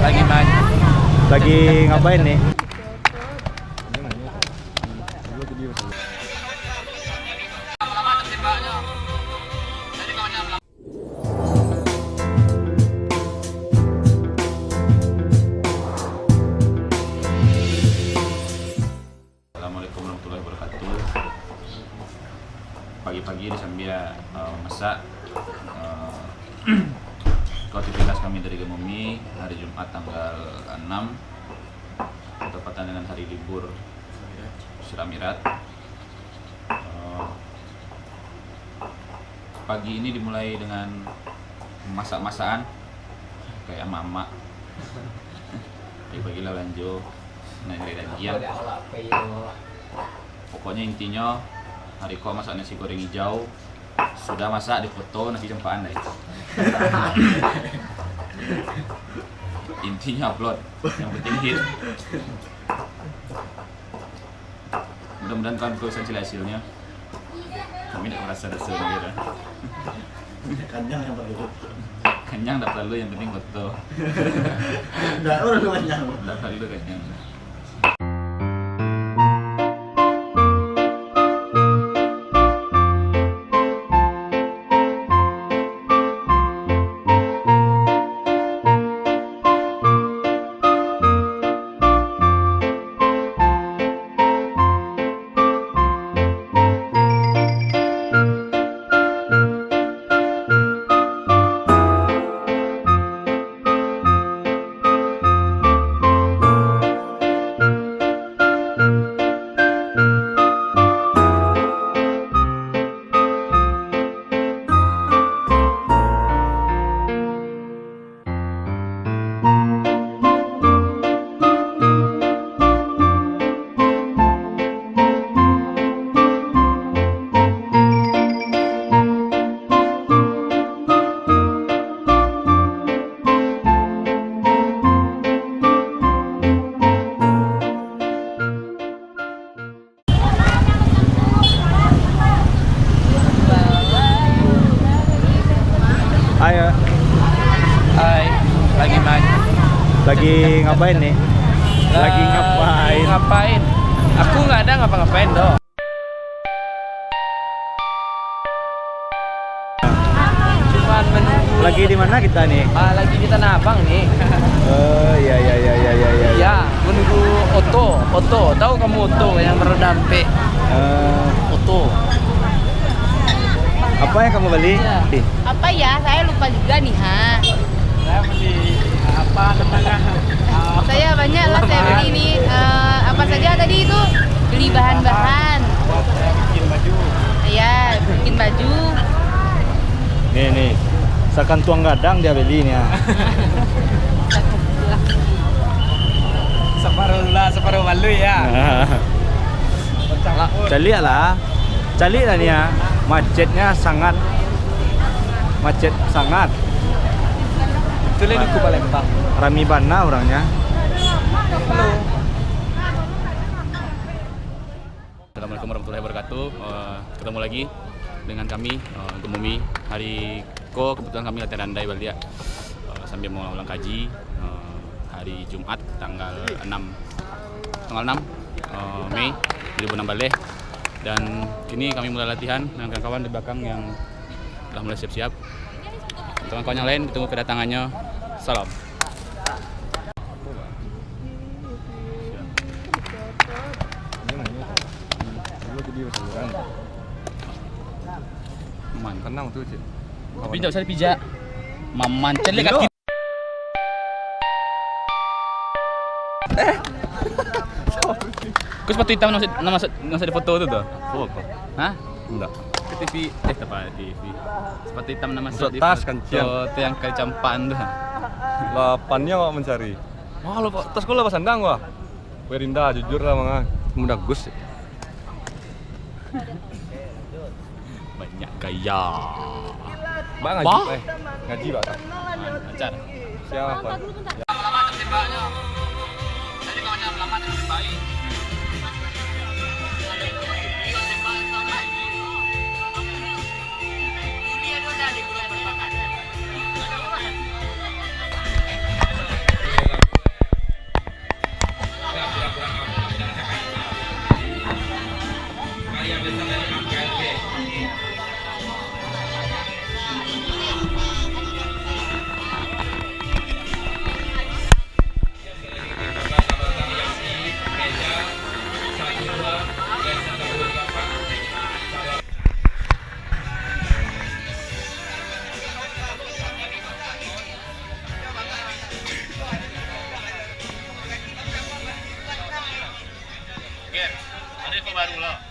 lagi main. Lagi ngapain nih? Assalamualaikum warahmatullahi wabarakatuh. Pagi-pagi di Sambia masak aktivitas kami dari Gemomi hari Jumat tanggal 6 bertepatan dengan hari libur Syiramirat. Pagi ini dimulai dengan masak-masakan kayak mama. Pagi-pagi lah lanjut naik dagian. Pokoknya intinya hari kok masak nasi goreng hijau, sudah masak difoto nasi cempaan deh. Intinya upload, yang penting hit. Mudah-mudahan kalian tulisan hasilnya. Kami tidak merasa dasar gitu. Kenyang yang perlu. Kenyang tak perlu, yang penting foto. Udah kenyang. Tak perlu kenyang. Ayo, Hai, lagi main. lagi ngapain nih? Lagi ngapain? Ngapain? Aku nggak ada ngapa-ngapain dong. Cuman menunggu. Lagi di mana kita nih? Lagi di Tanah Abang nih. Oh iya. Ya, menunggu Oto. Tahu kamu Oto yang berdampe? Oto. Apa yang kamu beli? Iya. Apa ya? Saya lupa juga nih, ha. Saya beli apa namanya? Saya banyak lah saya beli ini. Apa saja tadi itu? Beli bahan-bahan. Buat saya bikin baju. Iya, bikin baju. Nih. Sakan tuang gadang dia beli nih ya. Separuh malu ya. Calik lah nih ya. Macet sangat. Itulah di Palembang. Rami bana orangnya. Halo. Assalamualaikum warahmatullahi wabarakatuh. Ketemu lagi dengan kami Gemomi. Hari ko kebetulan kami latihan andai balik sambil mau ulang kaji hari Jumat tanggal 6 Mei 2016. Dan kini kami mulai latihan dengan kawan-kawan di belakang yang telah mulai siap-siap. Untuk kawan yang lain ditunggu kedatangannya. Salam. Man, Tenang tuh sih. tapi nggak usah dipijak. Maman celek kaki. Kau sepatu hitam nama di foto itu tuh? Oh, kok. Hah? Enggak. Ke TV, apa TV? Sepatu hitam nama Untuk di tas, foto kancian. itu yang kayak campaan tuh. Lapannya wak mencari. Wah, lo tas kau lepas sandang wah. Werinda jujur lah manga. Mudah gus. Banyak gaya. Bang Wah. ngaji, ngaji Pak. Acar. Siapa? pula.